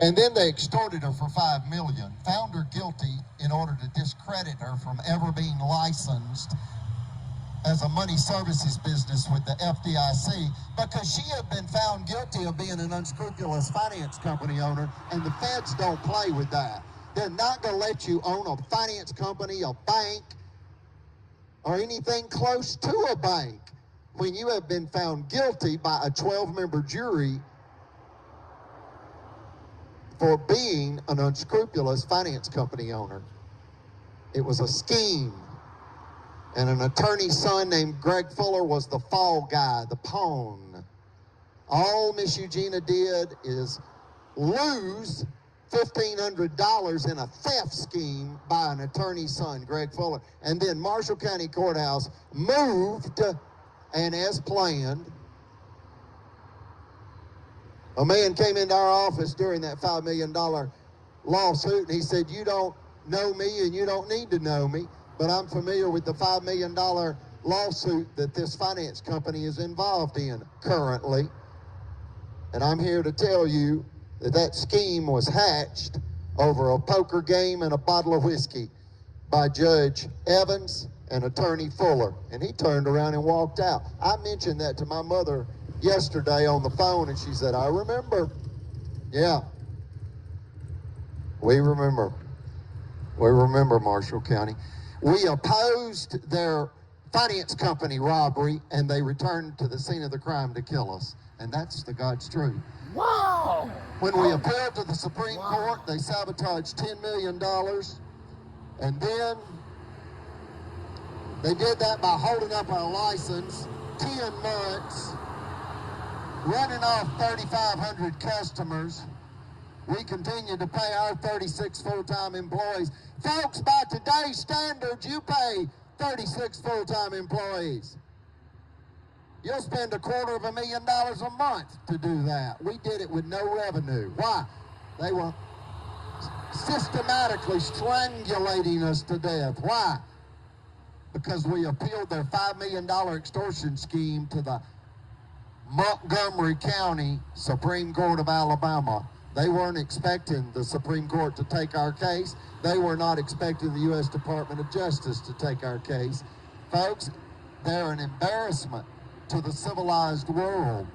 And then they extorted her for $5 million, found her guilty in order to discredit her from ever being licensed as a money services business with the FDIC, because she had been found guilty of being an unscrupulous finance company owner, and the feds don't play with that. They're not going to let you own a finance company, a bank, or anything close to a bank when you have been found guilty by a 12-member jury for being an unscrupulous finance company owner. It was a scheme. And an attorney's son named Greg Fuller was the fall guy, the pawn. All Miss Eugenia did is lose $1,500 in a theft scheme by an attorney's son, Greg Fuller. And then Marshall County Courthouse moved, and as planned, a man came into our office during that $5 million lawsuit, and he said, "You don't know me and you don't need to know me, but I'm familiar with the $5 million lawsuit that this finance company is involved in currently. And I'm here to tell you that that scheme was hatched over a poker game and a bottle of whiskey by Judge Evans and Attorney Fuller." And he turned around and walked out. I mentioned that to my mother yesterday on the phone, and she said, "I remember." Yeah, we remember. We remember, Marshall County. We opposed their finance company robbery, and they returned to the scene of the crime to kill us. And that's the God's truth. Wow! When we appealed to the Supreme Court, they sabotaged $10 million. And then they did that by holding up our license 10 months, running off 3,500 customers. We continue to pay our 36 full-time employees. Folks, by today's standards, you pay 36 full-time employees. You'll spend $250,000 a month to do that. We did it with no revenue. Why? They were systematically strangulating us to death. Why? Because we appealed their $5 million extortion scheme to the Montgomery County Supreme Court of Alabama. They weren't expecting the Supreme Court to take our case. They were not expecting the U.S. Department of Justice to take our case. Folks, they're an embarrassment to the civilized world.